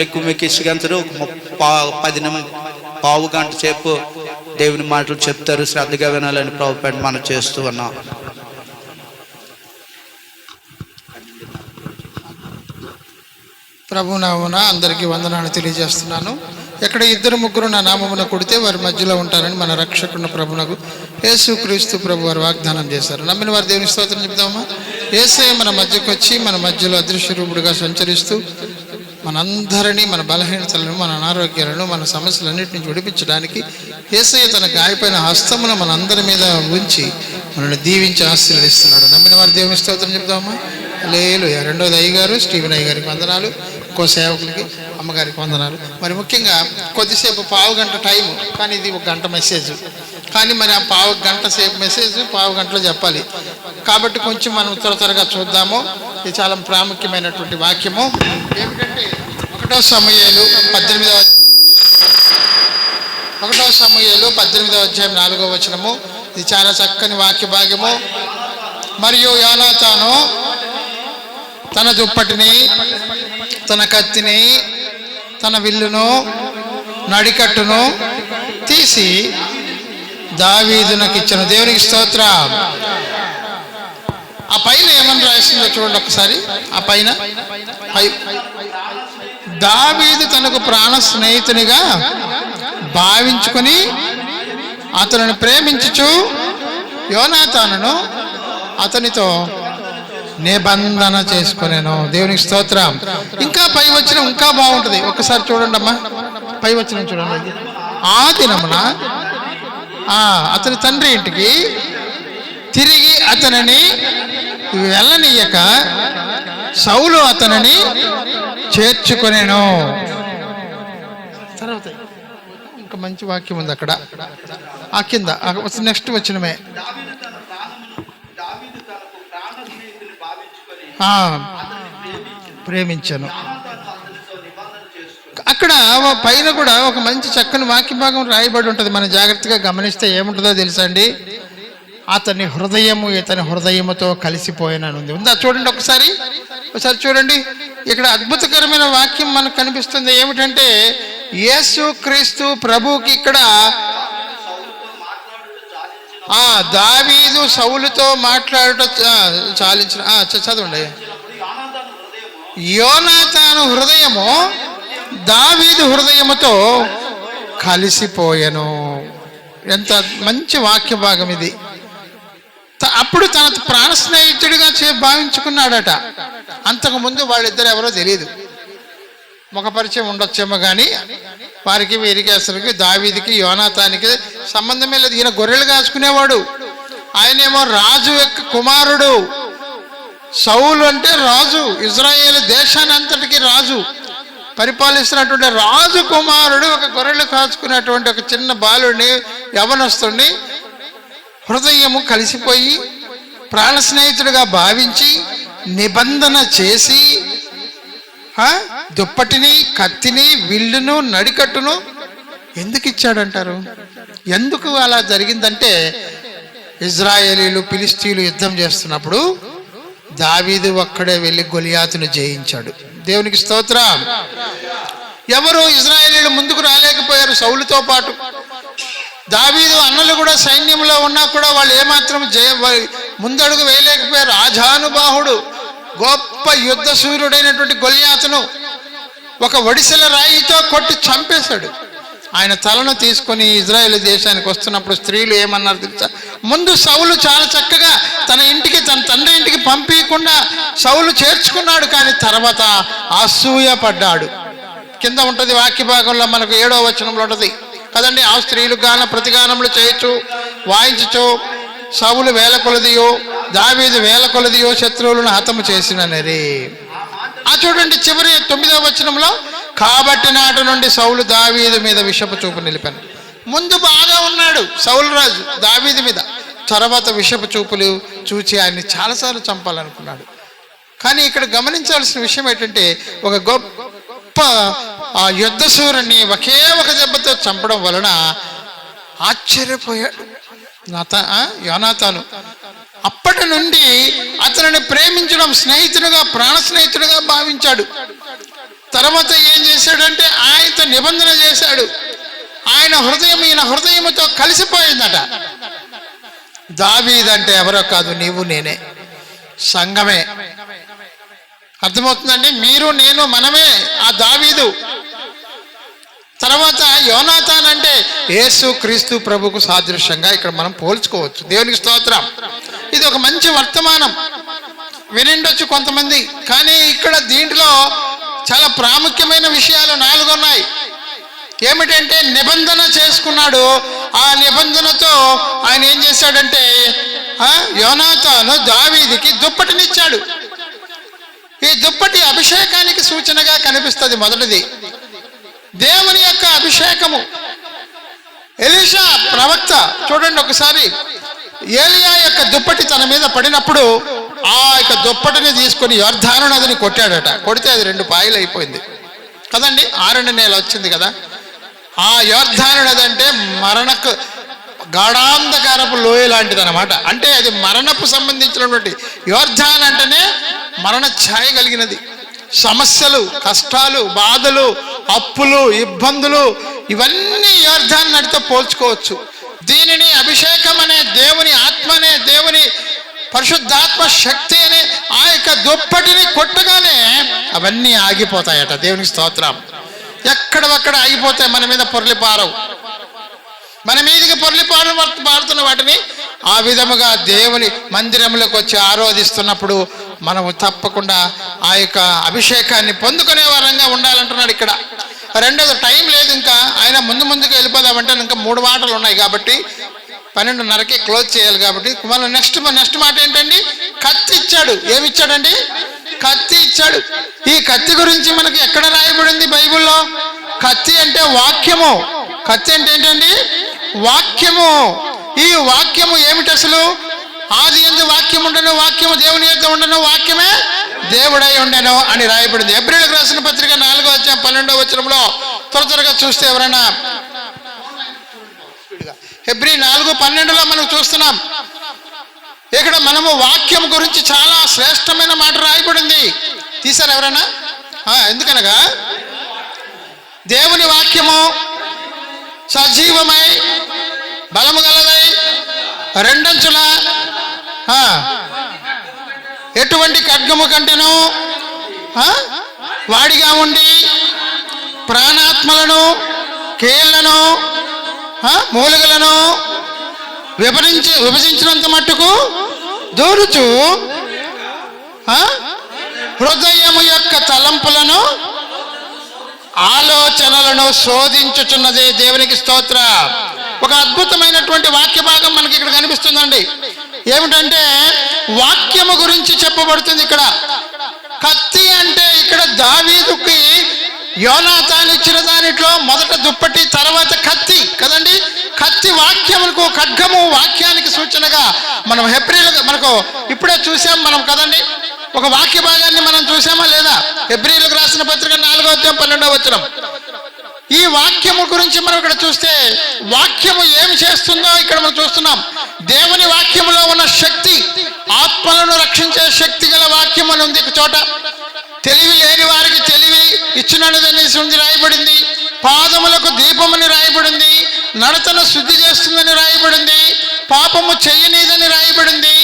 ఎక్కువెక్కించగంతరు 10 పావు గంట సేపు దేవుని మాటలు చెప్తారు, శ్రద్ధగా వినాలని ప్రభుపేట మనం చేస్తూ ఉన్నాం. ప్రభు నామమున అందరికీ వందనాలు తెలియజేస్తున్నాను. ఎక్కడ 2-3 నా నామమున కొడితే వారి మధ్యలో ఉంటారని మన రక్షకున్న ప్రభునకు యేసుక్రీస్తు ప్రభు వారు వాగ్దానం చేశారు. నమ్మిన వారి దేవుని స్తోత్రం చెప్దామా. యేసయ్య మన మధ్యకు వచ్చి మన మధ్యలో అదృశ్య రూపుడుగా సంచరిస్తూ మనందరినీ, మన బలహీనతలను, మన అనారోగ్యాలను, మన సమస్యలన్నిటి నుంచి విడిపించడానికి యేసయ్య తన గాయపైన హస్తమును మన అందరి మీద ఉంచి మనల్ని దీవించి ఆశీర్వదిస్తున్నాడు. నమ్మిన వారి దేవుని స్తోత్రం చెప్దామా. హల్లెలూయా. రెండోది అయ్యగారు స్టీవెన్ అయ్యగారికి వందనాలు, ఇంకో సేవకులకి అమ్మగారికి వందనాలు. మరి ముఖ్యంగా కొద్దిసేపు పావు గంట టైము, కానీ ఇది 1 గంట మెసేజ్. కానీ మరి ఆ పావు గంట సేపు మెసేజ్ పావు గంటలో చెప్పాలి కాబట్టి కొంచెం మనం త్వరగా చూద్దాము. ఇది చాలా ప్రాముఖ్యమైనటువంటి వాక్యము. ఏమిటంటే 1 సమూయేలు 18వ అధ్యాయం 4వ వచనము. ఇది చాలా చక్కని వాక్య భాగము. మరియు యోనాతాను తన దుప్పటిని, తన కత్తిని, తన విల్లును, నడికట్టును తీసి దావీదునకు ఇచ్చిన. దేవునికి స్తోత్రం. ఆ పైన ఏమని రాసిందో చూడండి ఒకసారి. ఆ పైన దావీదు తనకు ప్రాణ స్నేహితునిగా భావించుకొని అతనిని ప్రేమించుచు యోనాతానును అతనితో నిబంధన చేసుకునేను. దేవునికి స్తోత్రం. ఇంకా పై వచ్చిన ఇంకా బాగుంటుంది. ఒక్కసారి చూడండి అమ్మా, పై వచ్చిన చూడండి. ఆ దినమున అతని తండ్రి ఇంటికి తిరిగి అతనిని వెళ్ళనీయక సౌలు అతనిని చేర్చుకొనేను. తర్వాత ఇంకా మంచి వాక్యం ఉంది అక్కడ. ఆ కింద నెక్స్ట్ వచ్చినమే ప్రేమించను. అక్కడ పైన కూడా ఒక మంచి చక్కని వాక్య భాగం రాయబడి ఉంటుంది. మనం జాగ్రత్తగా గమనిస్తే ఏముంటుందో తెలుసా అండి. అతని హృదయము ఇతని హృదయముతో కలిసిపోయినని ఉంది. ఉందా చూడండి ఒకసారి చూడండి. ఇక్కడ అద్భుతకరమైన వాక్యం మనకు కనిపిస్తుంది. ఏమిటంటే యేసుక్రీస్తు ప్రభువుకి ఇక్కడ దావీదు సౌలుతో మాట్లాడుట చాలించిన. చదవండి. యోనాతాను హృదయము దావీదు హృదయముతో కలిసిపోయెను. ఎంత మంచి వాక్య భాగం ఇది. అప్పుడు తన ప్రాణ స్నేహితుడిగా భావించుకున్నాడట. అంతకుముందు వాళ్ళిద్దరు ఎవరో తెలియదు. ముఖ పరిచయం ఉండొచ్చేమో కానీ వారికి వీరికి అసలుకి దావీదికి యోనాతానికి సంబంధమే లేదు. ఈయన గొర్రెలు కాచుకునేవాడు, ఆయనేమో రాజు యొక్క కుమారుడు. సౌలు అంటే రాజు, ఇజ్రాయేల్ దేశాన్ని అంతటికి రాజు, పరిపాలిస్తున్నటువంటి రాజు కుమారుడు ఒక గొర్రెలు కాచుకునేటువంటి ఒక చిన్న బాలుడిని, యవనస్తుడిని హృదయము కలిసిపోయి ప్రాణ స్నేహితుడిగా భావించి నిబంధన చేసి దుప్పటిని, కత్తిని, విల్లును, నడికట్టును ఎందుకు ఇచ్చాడంటారు? ఎందుకు అలా జరిగిందంటే ఇజ్రాయేలీలు ఫిలిష్తీయులు యుద్ధం చేస్తున్నప్పుడు దావీదు ఒక్కడే వెళ్ళి గొలియాతును జయించాడు. దేవునికి స్తోత్రం. ఎవరు ఇజ్రాయేలీలు ముందుకు రాలేకపోయారు సౌలుతో పాటు. దావీదు అన్నలు కూడా సైన్యంలో ఉన్నా కూడా వాళ్ళు ఏమాత్రం ముందడుగు వేయలేకపోయారు. ఆజానుబాహుడు, గొప్ప యుద్ధ సూర్యుడైనటువంటి గొలియాతును ఒక ఒడిసెల రాయితో కొట్టి చంపేశాడు. ఆయన తలను తీసుకొని ఇజ్రాయేల్ దేశానికి వస్తున్నప్పుడు స్త్రీలు ఏమన్నారు తెలుసా? ముందు సౌలు చాలా చక్కగా తన ఇంటికి, తన తండ్రి ఇంటికి పంపించకుండా సౌలు చేర్చుకున్నాడు, కానీ తర్వాత అసూయ పడ్డాడు. కింద ఉంటుంది వాక్య భాగంలో మనకు 7వ వచనంలో ఉంటుంది కదండి. ఆ స్త్రీలు గాన ప్రతిగానములు చేయొచ్చు, వాయించచ్చు. సౌలు వేల కొలదియో, దావీదు వేల కొలదియో శత్రువులను హతము చేసిననరే. చూడండి చివరి 9వ వచనంలో, కాబట్టి నాటి నుండి సౌలు దావీదు మీద విషపు చూపు నిలిపాను. ముందు బాగా ఉన్నాడు సౌలు రాజు దావీదు మీద, తర్వాత విషపు చూపులు చూచి ఆయన్ని చాలాసార్లు చంపాలనుకున్నాడు. కానీ ఇక్కడ గమనించాల్సిన విషయం ఏంటంటే ఒక గొప్ప యుద్ధ సూర్యుని ఒకే ఒక దెబ్బతో చంపడం వలన ఆశ్చర్యపోయాడు యోనాతాను. అప్పటి నుండి అతనిని ప్రేమించడం, స్నేహితుడిగా, ప్రాణ స్నేహితుడిగా భావించాడు. తర్వాత ఏం చేశాడంటే ఆయనతో నిబంధన చేశాడు. ఆయన హృదయం ఈయన హృదయముతో కలిసిపోయిందట. దావీదంటే ఎవరో కాదు, నీవు నేనే, సంఘమే. అర్థమవుతుందండి? మీరు నేను మనమే ఆ దావీదు. తర్వాత యోనాతాన్ అంటే యేసు క్రీస్తు ప్రభుకు సాదృశ్యంగా ఇక్కడ మనం పోల్చుకోవచ్చు. దేవునికి స్తోత్రం. ఇది ఒక మంచి వర్తమానం, వినిండొచ్చు కొంతమంది. కానీ ఇక్కడ దీంట్లో చాలా ప్రాముఖ్యమైన విషయాలు 4 ఉన్నాయి. ఏమిటంటే నిబంధన చేసుకున్నాడు. ఆ నిబంధనతో ఆయన ఏం చేశాడంటే యోనాతాను దావీదుకి దుప్పటినిచ్చాడు. ఈ దుప్పటి అభిషేకానికి సూచనగా కనిపిస్తుంది. మొదటిది దేవుని యొక్క అభిషేకము. ఎలీషా ప్రవక్త చూడండి ఒకసారి, ఏలియా యొక్క దుప్పటి తన మీద పడినప్పుడు ఆ యొక్క దుప్పటిని తీసుకొని యొర్దాను నదిని కొట్టాడట. కొడితే అది 2 పాయలు అయిపోయింది కదండి. 6వ నెల వచ్చింది కదా. ఆ యొర్దాను నది అంటే మరణకు గాఢాంధకారపు లోయ లాంటిది అనమాట. అంటే అది మరణపు సంబంధించినటువంటి, యొర్దాన్ అంటేనే మరణ ఛాయ కలిగినది. సమస్యలు, కష్టాలు, బాధలు, అప్పులు, ఇబ్బందులు, ఇవన్నీ యొర్దాను నదితో పోల్చుకోవచ్చు. దీనిని అభిషేకం అనే దేవుని ఆత్మ అనే దేవుని పరిశుద్ధాత్మ శక్తి అనే ఆ యొక్క దుప్పటిని కొట్టగానే అవన్నీ ఆగిపోతాయట. దేవునికి స్తోత్రం. ఎక్కడొక్కడ ఆగిపోతాయి, మన మీద పొర్లిపారవు. మన మీదికి పారుతున్న వాటిని ఆ విధముగా దేవుని మందిరంలోకి వచ్చి ఆరాధిస్తున్నప్పుడు మనము తప్పకుండా ఆ యొక్క అభిషేకాన్ని పొందుకునే వారంగా ఉండాలంటున్నాడు ఇక్కడ. రెండోది, టైం లేదు ఇంకా, ఆయన ముందుకు వెళ్ళిపోదామంటే ఇంకా 3 మాటలు ఉన్నాయి కాబట్టి 12:30కి క్లోజ్ చేయాలి కాబట్టి మనం నెక్స్ట్ మాట ఏంటండి? కత్తి ఇచ్చాడు. ఏమి ఇచ్చాడండి? కత్తి ఇచ్చాడు. ఈ కత్తి గురించి మనకి ఎక్కడ రాయబడింది బైబిల్లో? కత్తి అంటే వాక్యము. కత్తి అంటే ఏంటండి? వాక్యము. ఈ వాక్యము ఏమిటి అసలు? ఆది యందు వాక్యం ఉండను, వాక్యము దేవుని యొద్ద ఉండను, వాక్యమే దేవుడై ఉండెను అని రాయబడింది. హెబ్రీయులకు రాసిన పత్రిక 4వ అధ్యాయం 12వ వచనంలో త్వరగా చూస్తే ఎవరైనా, హెబ్రీ 4:12లో మనం చూస్తున్నాం. ఇక్కడ మనము వాక్యం గురించి చాలా శ్రేష్టమైన మాట రాయబడింది. తీశారు ఎవరైనా? ఎందుకనగా దేవుని వాక్యము సజీవమై బలము గలదై 2 అంచుల ఎటువంటి ఖడ్గము కంటేను వాడిగా ఉండి ప్రాణాత్మలను, కీళ్లను, మూలికలను విభజించినంత మట్టుకు దూరుచు హృదయము యొక్క తలంపులను, ఆలోచనలను శోధించుచున్నదే. దేవునికి స్తోత్ర. ఒక అద్భుతమైనటువంటి వాక్య భాగం మనకి ఇక్కడ కనిపిస్తుందండి. ఏమిటంటే వాక్యము గురించి చెప్పబడుతుంది ఇక్కడ. కత్తి అంటే ఇక్కడ దావీదుకి యోనాతాను ఇచ్చిన దానిట్లో మొదట దుప్పటి, తర్వాత కత్తి కదండి. కత్తి వాక్యములకు, ఖడ్గము వాక్యానికి సూచనగా మనం హెబ్రీయులకు మనకు ఇప్పుడే చూసాం మనం కదండి. ఒక వాక్య భాగాన్ని మనం చూసామా లేదా? హెబ్రీయులకు రాసిన పత్రిక 4వ అధ్యాయం 12వ వచనం. ఈ వాక్యము గురించి మనం ఇక్కడ చూస్తే వాక్యము ఏమి చేస్తుందో ఇక్కడ మనం చూస్తున్నాం. దేవుని వాక్యములో ఉన్న శక్తి, ఆత్మలను రక్షించే శక్తి గల వాక్యం అని ఉంది. చోట తెలివి లేని వారికి తెలివి ఇచ్చినదని రాయబడింది. పాదములకు దీపమని రాయబడింది. నడతను శుద్ధి చేస్తుందని రాయబడింది. పాపము చెయ్యనీదని రాయబడింది.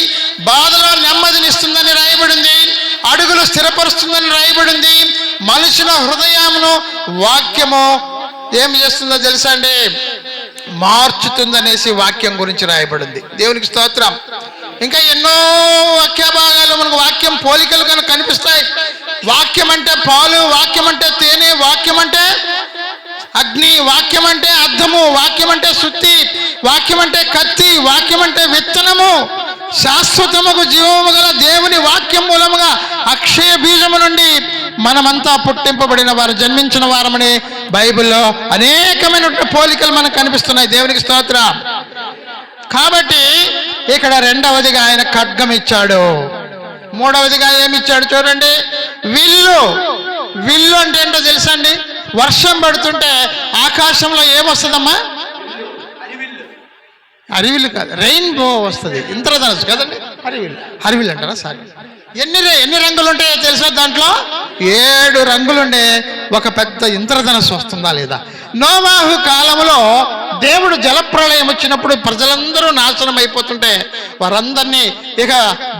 బాధలో నెమ్మదినిస్తుందని రాయబడింది. అడుగులు స్థిరపరుస్తుందని రాయబడింది. మనుషుల హృదయమును వాక్యము ఏం చేస్తుందో తెలుసా అండి? మార్చుతుందనేసి వాక్యం గురించి రాయబడింది. దేవునికి స్తోత్రం. ఇంకా ఎన్నో వాక్య భాగాలు మనకు వాక్యం పోలికలు కనుక కనిపిస్తాయి. వాక్యం అంటే పాలు, వాక్యం అంటే తేనె, వాక్యం అంటే అగ్ని, వాక్యం అంటే అద్దము, వాక్యం అంటే సుత్తి, వాక్యం అంటే కత్తి, వాక్యం అంటే విత్తనము. శాశ్వతముకు జీవము గల దేవుని వాక్యం మూలముగా అక్షయ బీజము నుండి మనమంతా పుట్టింపబడిన వారు, జన్మించిన వారమని బైబిల్లో అనేకమైన పోలికలు మనకు కనిపిస్తున్నాయి. దేవునికి స్తోత్రం. కాబట్టి ఇక్కడ రెండవదిగా ఆయన ఖడ్గం ఇచ్చాడు. మూడవదిగా ఏమిచ్చాడు చూడండి, విల్లు. విల్లు అంటే ఏంటో తెలుసా అండి? వర్షం పడుతుంటే ఆకాశంలో ఏమొస్తుందమ్మా? అరివిల్లు కాదు, రెయిన్బో వస్తుంది. ఇంద్రధనుసు కదండి, హరివిల్లు. హరివిల్లు అంటారా? సారీ. ఎన్ని రంగులు ఉంటాయో తెలుసా దాంట్లో? 7 రంగులుండే ఒక పెద్ద ఇంద్రధనస్సు వస్తుందా లేదా? నోవాహు కాలంలో దేవుడు జలప్రళయం వచ్చినప్పుడు ప్రజలందరూ నాశనం అయిపోతుంటే వారందరినీ ఇక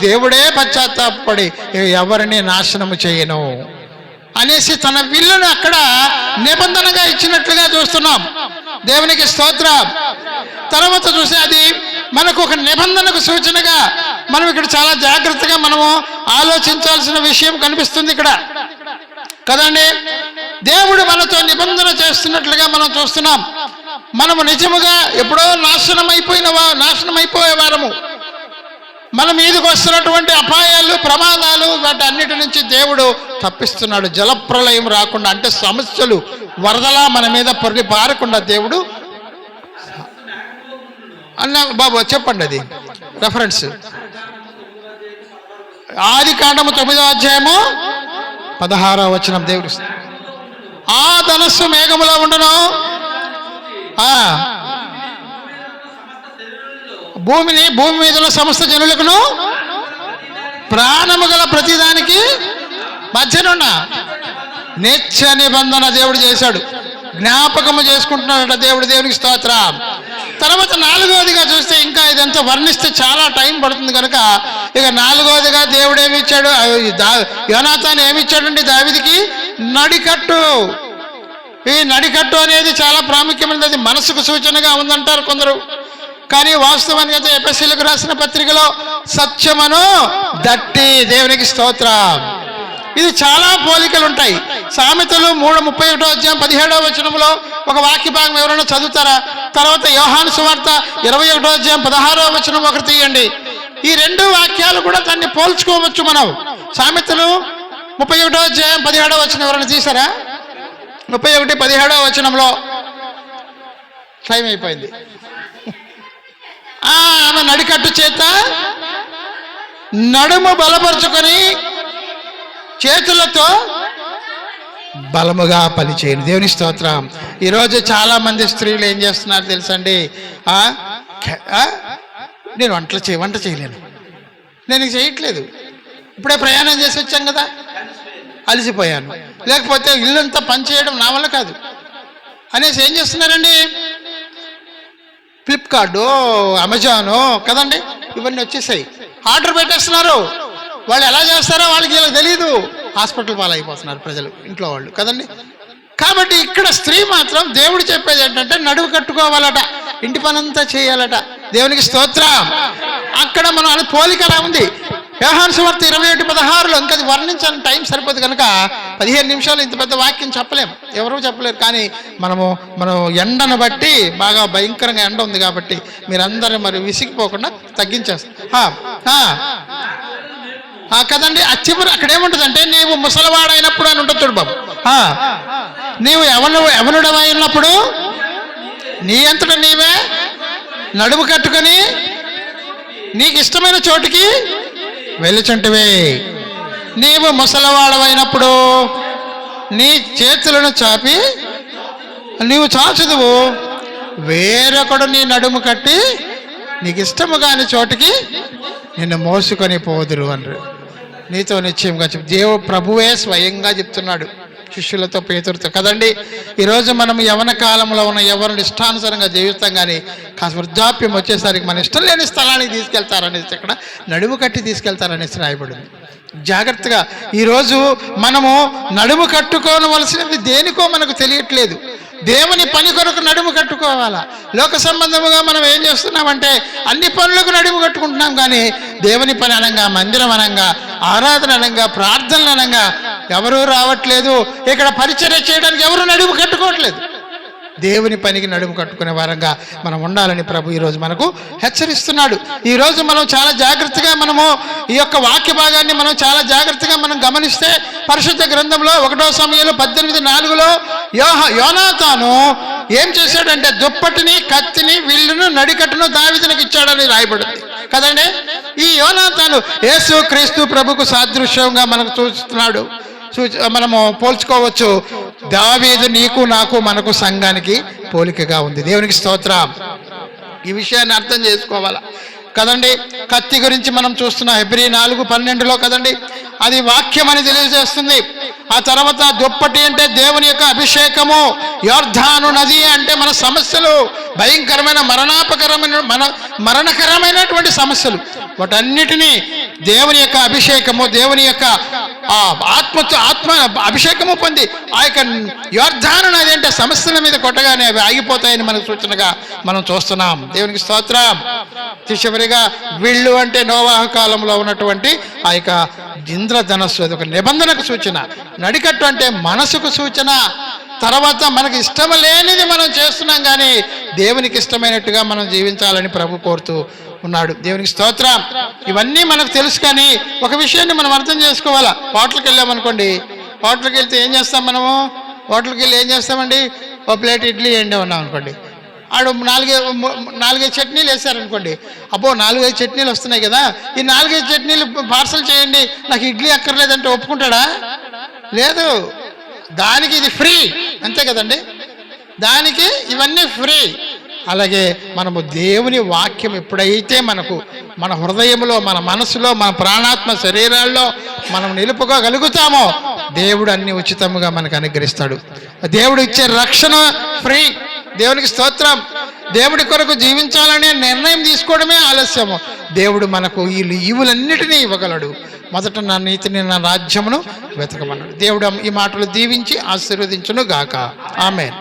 దేవుడే పశ్చాత్తాపడి ఇక ఎవరిని నాశనము చేయను అనేసి తన విల్లును అక్కడ నిబంధనగా ఇచ్చినట్లుగా చూస్తున్నాం. దేవునికి స్తోత్రం. తర్వాత చూసి అది మనకు ఒక నిబంధనకు సూచనగా మనం ఇక్కడ చాలా జాగ్రత్తగా మనము ఆలోచించాల్సిన విషయం కనిపిస్తుంది ఇక్కడ కదండి. దేవుడు మనతో నిబంధన చేస్తున్నట్లుగా మనం చూస్తున్నాం. మనము నిజముగా ఎప్పుడో నాశనం అయిపోయేవారము. మన మీదకి వస్తున్నటువంటి అపాయాలు, ప్రమాదాలు, వాటి అన్నిటి నుంచి దేవుడు తప్పిస్తున్నాడు. జలప్రళయం రాకుండా, అంటే సమస్యలు వరదలా మన మీద పొర్లి పారకుండా దేవుడు అన్న. బాబు చెప్పండి, అది రెఫరెన్స్ ఆదికాండము 9వ అధ్యాయము 16వ వచనం. దేవుడు ఆ ధనస్సు మేఘములో ఉండను, భూమి మీద సమస్త జనులకును ప్రాణము గల ప్రతిదానికి మధ్యనున్న నిత్య నిబంధన దేవుడు చేశాడు. జ్ఞాపకము చేసుకుంటున్నాడట దేవుడు. దేవునికి స్తోత్రం. తర్వాత 4వదిగా చూస్తే ఇంకా ఇదంతా వర్ణిస్తే చాలా టైం పడుతుంది కనుక ఇక 4వదిగా దేవుడు ఏమి ఇచ్చాడు? యోనాతాను ఏమి ఇచ్చాడండి దావీదుకి? నడికట్టు. ఈ నడికట్టు అనేది చాలా ప్రాముఖ్యమైనది. అది మనసుకు సూచనగా ఉందంటారు కొందరు, కానీ వాస్తవానికి అయితే ఎఫెసీయులకు రాసిన పత్రికలో సత్యమను దట్టి. దేవునికి స్తోత్రం. ఇది చాలా పోలికలు ఉంటాయి. సామెతలు 3:31 అధ్యాయం 17వ వచనంలో ఒక వాక్య భాగం ఎవరైనా చదువుతారా? తర్వాత యోహాను సువార్త 21వ అధ్యాయం 16వ వచనం ఒకటి తీయండి. ఈ 2 వాక్యాలు కూడా దాన్ని పోల్చుకోవచ్చు మనం. సామెతలు 31వ అధ్యాయం 17వ వచనం ఎవరైనా తీసారా? 31:17వ వచనంలో టైం అయిపోయింది. ఆమె నడికట్టు చేత నడుము బలపరుచుకొని చేతులతో బలముగా పనిచేయను. దేవుని స్తోత్రం. ఈరోజు చాలా మంది స్త్రీలు ఏం చేస్తున్నారు తెలుసండి? నేను వంట చేయలేను, నేను చేయట్లేదు, ఇప్పుడే ప్రయాణం చేసి వచ్చాం కదా, అలసిపోయాను, లేకపోతే ఇల్లంతా పని చేయడం నా వల్ల కాదు అనేసి ఏం చేస్తున్నారండి? ఫ్లిప్కార్టు, అమెజాను కదండి, ఇవన్నీ వచ్చేసాయి, ఆర్డర్ పెట్టేస్తున్నారు. వాళ్ళు ఎలా చేస్తారో వాళ్ళకి తెలియదు. హాస్పిటల్ పాలైపోతున్నారు ప్రజలు, ఇంట్లో వాళ్ళు కదండి. కాబట్టి ఇక్కడ స్త్రీ మాత్రం దేవుడు చెప్పేది ఏంటంటే నడువు కట్టుకోవాలట, ఇంటి పనంతా చేయాలట. దేవునికి స్తోత్రం. అక్కడ మనం అది పోలికలా ఉంది. యోహాను సువార్త 21:16లో ఇంకా అది వర్ణించాలని టైం సరిపోదు కనుక 15 నిమిషాలు ఇంత పెద్ద వాక్యం చెప్పలేము, ఎవరూ చెప్పలేరు. కానీ మనం ఎండను బట్టి బాగా భయంకరంగా ఎండ ఉంది కాబట్టి మీరందరూ మరి విసిగిపోకుండా తగ్గించేస్తాం కదండి. ఆ చివరి అక్కడ ఏముంటుందంటే నీవు ముసలివాడైనప్పుడు అని ఉంటుంది చూడు బాబు. నీవు యవనుడమైనప్పుడు నీ అంతటా నీవే నడుము కట్టుకొని నీకు ఇష్టమైన చోటుకి వెళ్ళుచుంటివే. నీవు ముసలివాడమైనప్పుడు నీ చేతులను చాపి నీవు చాచుదువు, వేరొకడు నీ నడుము కట్టి నీకు ఇష్టము కాని చోటుకి నిన్ను మోసుకొని పోదురు అన్నారు. నీతో నిశ్చయంగా దేవుడు ప్రభువే స్వయంగా చెప్తున్నాడు శిష్యులతో, పేతురుతో కదండి. ఈరోజు మనం యవన కాలంలో ఉన్న ఎవరిని ఇష్టానుసారంగా జీవిస్తాం, కానీ కాస్త వృద్ధాప్యం వచ్చేసరికి మన ఇష్టం లేని స్థలానికి తీసుకెళ్తారనేసి ఇక్కడ నడుము కట్టి తీసుకెళ్తారనేసి రాయబడింది. జాగ్రత్తగా ఈరోజు మనము నడుము కట్టుకోవలసినది దేనికో మనకు తెలియట్లేదు. దేవుని పని కొరకు నడుము కట్టుకోవాలా. లోక సంబంధముగా మనం ఏం చేస్తున్నామంటే అన్ని పనులకు నడుము కట్టుకుంటున్నాం, కానీ దేవుని పని అనంగా, మందిరం అనంగా, ఆరాధన అనంగా, ప్రార్థనలు అనంగా ఎవరూ రావట్లేదు. ఇక్కడ పరిచర్య చేయడానికి ఎవరు నడుము కట్టుకోవట్లేదు. దేవుని పనికి నడుము కట్టుకునే వారంగా మనం ఉండాలని ప్రభు ఈరోజు మనకు హెచ్చరిస్తున్నాడు. ఈరోజు మనం చాలా జాగ్రత్తగా మనము ఈ యొక్క వాక్య భాగాన్ని మనం చాలా జాగ్రత్తగా మనం గమనిస్తే పరిశుద్ధ గ్రంథంలో 1వ సమూయేలు 18:4లో యోనాతాను ఏం చేశాడంటే దుప్పటిని, కత్తిని, విల్లును, నడికట్టును దావీదునికి ఇచ్చాడని రాయబడింది కదండి. ఈ యోనాతాను యేసు క్రీస్తు ప్రభుకు సాదృశ్యంగా మనకు చూస్తున్నాడు. మనము పోల్చుకోవచ్చు. దావీదు నీకు, నాకు, మనకు, సంఘానికి పోలికగా ఉంది. దేవునికి స్తోత్రం. ఈ విషయాన్ని అర్థం చేసుకోవాలా కదండి. కత్తి గురించి మనం చూస్తున్నాం హెబ్రీ 4:12లో కదండి. అది వాక్యం అని తెలియజేస్తుంది. ఆ తర్వాత దుప్పటి అంటే దేవుని యొక్క అభిషేకము, యోర్ధాను నది అంటే మన సమస్యలు, భయంకరమైన మరణకరమైనటువంటి సమస్యలు, వాటన్నిటినీ దేవుని యొక్క అభిషేకము, దేవుని యొక్క ఆత్మ అభిషేకము పొంది ఆ యొక్క యోర్ధాను నది అంటే సమస్యల మీద కొట్టగానే అవి ఆగిపోతాయని మనకు సూచనగా మనం చూస్తున్నాం. దేవునికి స్తోత్రం. చివరిగా విల్లు అంటే నోవాహు కాలంలో ఉన్నటువంటి ఆ యొక్క ఇంద్రధనస్సు, అది ఒక నిబంధనకు సూచన. నడికట్టు అంటే మనసుకు సూచన. తర్వాత మనకి ఇష్టం లేనిది మనం చేస్తున్నాం, కానీ దేవునికి ఇష్టమైనట్టుగా మనం జీవించాలని ప్రభు కోరుతూ ఉన్నాడు. దేవునికి స్తోత్రం. ఇవన్నీ మనకు తెలుసు, కానీ ఒక విషయాన్ని మనం అర్థం చేసుకోవాలా. హోటల్కి వెళ్ళామనుకోండి, హోటల్కి వెళ్తే ఏం చేస్తాం మనము? హోటల్కి వెళ్ళి ఏం చేస్తామండి? ఓ ప్లేట్ ఇడ్లీ ఎండే ఉన్నాం అనుకోండి, ఆడు నాలుగైదు చట్నీలు వేసారనుకోండి, అబ్బో 4-5 చట్నీలు వస్తున్నాయి కదా, ఈ 4-5 చట్నీలు పార్సల్ చేయండి, నాకు ఇడ్లీ అక్కర్లేదంటే ఒప్పుకుంటాడా? లేదు. దానికి ఇది ఫ్రీ, అంతే కదండి, దానికి ఇవన్నీ ఫ్రీ. అలాగే మనము దేవుని వాక్యం ఎప్పుడైతే మనకు మన హృదయంలో, మన మనసులో, మన ప్రాణాత్మ శరీరాల్లో మనం నిలుపుకోగలుగుతామో దేవుడు అన్ని ఉచితంగా మనకు అనుగ్రహిస్తాడు. దేవుడు ఇచ్చే రక్షణ ఫ్రీ. దేవునికి స్తోత్రం. దేవుడి కొరకు జీవించాలనే నిర్ణయం తీసుకోవడమే ఆలస్యము. దేవుడు మనకు ఈవులన్నిటినీ ఇవ్వగలడు. మొదట నా నీతిని, నా రాజ్యమును వెతకమన్నాడు. దేవుడు ఈ మాటలు దీవించి ఆశీర్వదించును గాక. ఆమేన్.